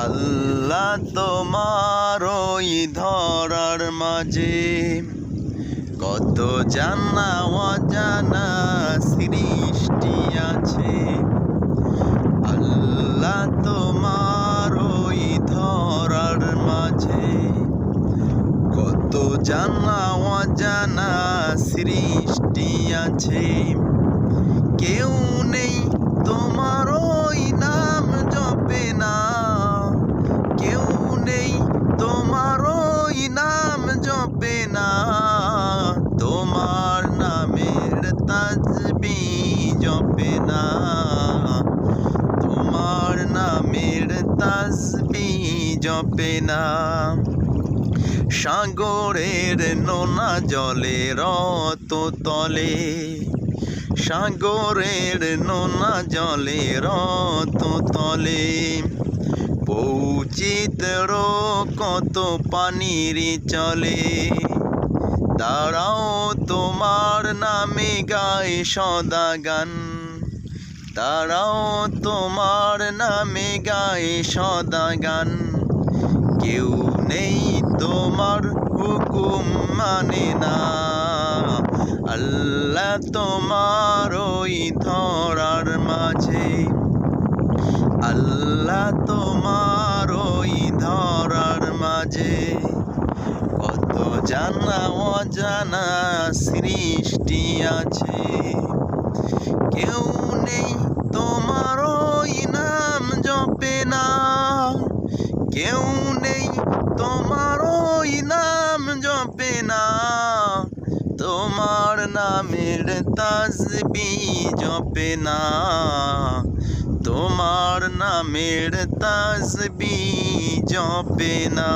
আল্লাহ তোমার ওই ধরার মাঝে কত জানা অজানা সৃষ্টি আছে। আল্লাহ তোমার ওই ধরার মাঝে কত জানা অজানা সৃষ্টি আছে। কেউ নেই তোমার ওই নাম জপে না, কেউ নেই তোমার ওই নাম জপে না। তোমার নামের তাসবিহ জপে না, তোমার নামের তাসবিহ জপে না। সাগরের নোনা জলে রত তলে, সাগরের নোনা জলে রত তলে পৌঁছিতের কত পানির চলে। তারাও তোমার নামে গায় সদা গান, তারাও তোমার নামে গায় সদা গান। কেউ নেই তোমার হুকুম মানে না। আল্লাহ তোমার ওই ধরার মাঝে, আল্লাহ তোমার ওই ধরার মাঝে কত জানা অজানা সৃষ্টি আছে। কেউ নেই তোমার ওই নাম জপে না, কেউ নেই তোমার ওই নাম জপে না। তোমার নামের তাসবিহ জপে না, তোমার নামের তাসবিহ জপে না।